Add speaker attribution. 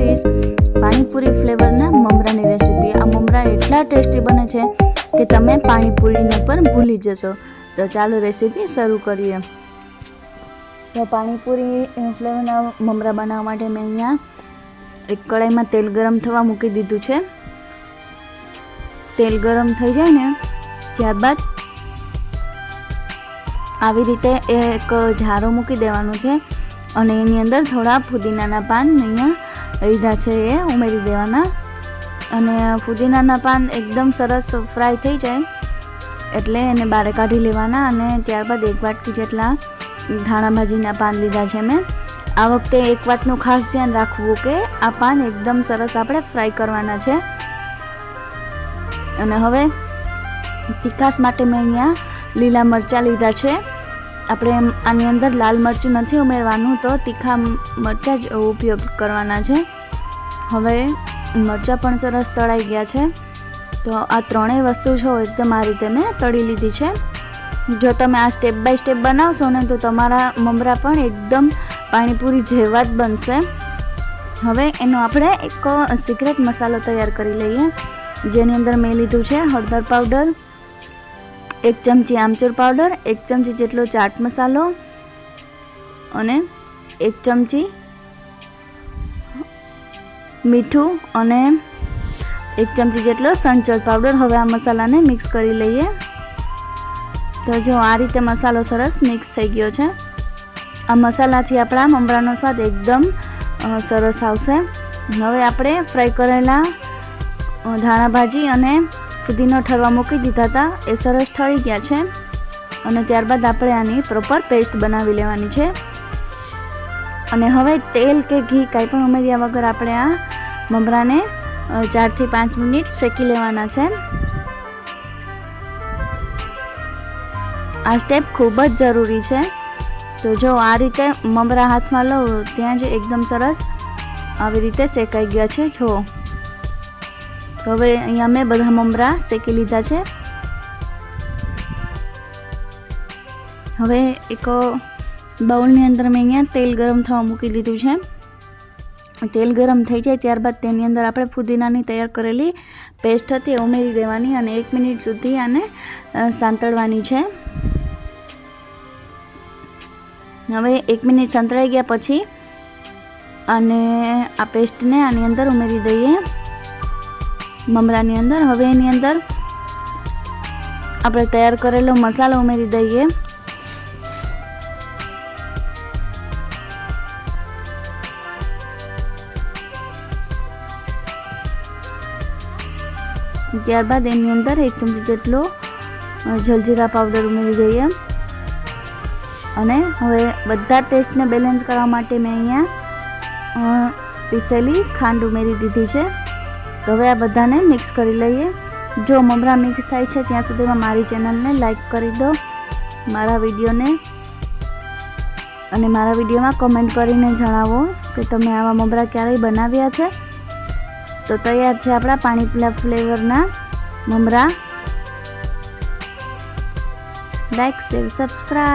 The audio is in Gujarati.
Speaker 1: કરીશ પાણીપુરી ફ્લેવરના મમરાની રેસીપી। આ મમરા એટલા ટેસ્ટી બને છે કે તમે પાણીપુરીને પણ ભૂલી જશો। તો ચાલો રેસીપી શરૂ કરીએ। તો પાણીપુરી ફ્લેવરના મમરા બનાવવા માટે મેં અહીંયા એક કઢાઈમાં તેલ ગરમ થવા મૂકી દીધું છે। તેલ ગરમ થઈ જાય ને ત્યારબાદ આવી રીતે એક ઝારો મૂકી દેવાનું છે અને એની અંદર થોડા ફુદીનાના પાન અહીંયા લીધા છે એ ઉમેરી દેવાના। અને ફુદીનાના પાન એકદમ સરસ ફ્રાય થઈ જાય એટલે એને બહાર કાઢી લેવાના। અને ત્યારબાદ એક વાટકી જેટલા ધાણા ભાજીના પાન લીધા છે મેં। આ વખતે એક વાતનું ખાસ ધ્યાન રાખવું કે આ પાન એકદમ સરસ આપણે ફ્રાય કરવાના છે। અને હવે તીખાશ માટે મેં અહીંયા લીલા મરચાં લીધા છે। આપણે આની અંદર લાલ મરચું નથી ઉમેરવાનું, તો તીખા મરચાં જ ઉપયોગ કરવાના છે। હવે મરચાં પણ સરસ તળાઈ ગયા છે। તો આ ત્રણેય વસ્તુ છે એકદમ આ રીતે મેં તળી લીધી છે। જો તમે આ સ્ટેપ બાય સ્ટેપ બનાવશો ને તો તમારા મમરા પણ એકદમ પાણીપુરી જેવા જ બનશે। હવે એનો આપણે એક સિક્રેટ મસાલો તૈયાર કરી લઈએ, જેની અંદર મેં લીધું છે હળદર પાવડર, 1 ચમચી આમચૂર પાવડર, 1 ચમચી જેટલો ચાટ મસાલો અને 1 ચમચી મીઠું અને 1 ચમચી જેટલો સંચળ પાવડર। હવે આ મસાલાને મિક્સ કરી લઈએ। તો જો આ રીતે મસાલો સરસ મિક્સ થઈ ગયો છે। આ મસાલાથી આપણા મમરાનો સ્વાદ એકદમ સરસ આવશે। હવે આપણે ફ્રાય કરેલા ધાણા ભાજી અને ફુદીનો ઠરવા મૂકી દીધા હતા, એ સરસ ઠરી ગયા છે। અને ત્યારબાદ આપણે આની પ્રોપર પેસ્ટ બનાવી લેવાની છે। અને હવે તેલ કે ઘી કાંઈ પણ ઉમેર્યા વગર આપણે આ મમરાને 4 થી 5 મિનિટ શેકી લેવાના છે। આ સ્ટેપ ખૂબ જ જરૂરી છે। તો જો આ રીતે મમરા હાથમાં લો ત્યાં જ એકદમ સરસ આવી રીતે શેકાઈ ગયા છે। જો હવે અહીંયા મેં બધા મમરા શેકી લીધા છે। હવે એક બાઉલની અંદર મેં અહીંયા તેલ ગરમ થવા મૂકી દીધું છે। તેલ ગરમ થઈ જાય ત્યારબાદ તેની અંદર આપણે ફુદીનાની તૈયાર કરેલી પેસ્ટ હતી ઉમેરી દેવાની અને 1 મિનિટ સુધી આને સાંતળવાની છે। હવે 1 મિનિટ સંતળાઈ ગયા પછી અને આ પેસ્ટને આની અંદર ઉમેરી દઈએ મમરાની અંદર। હવે એની અંદર આપણે તૈયાર કરેલો મસાલો ઉમેરી દઈએ। ત્યારબાદ એની અંદર 1 ચમચી જેટલો જલજીરા પાવડર ઉમેરી દઈએ। અને હવે બધા ટેસ્ટને બેલેન્સ કરવા માટે મેં અહીંયા પીસેલી ખાંડ ઉમેરી દીધી છે। તો હવે આ બધાને મિક્સ કરી લઈએ। જો મમરા મિક્સ થાય છે ત્યાં સુધીમાં મારી ચેનલને લાઈક કરી દો મારા વિડીયોને, અને મારા વિડીયોમાં કમેન્ટ કરીને જણાવો કે તમે આવા મમરા ક્યારેય બનાવ્યા છે। તો તૈયાર છે આપણા પાણીપુરી ફ્લેવરના મમરા। Like, share, subscribe.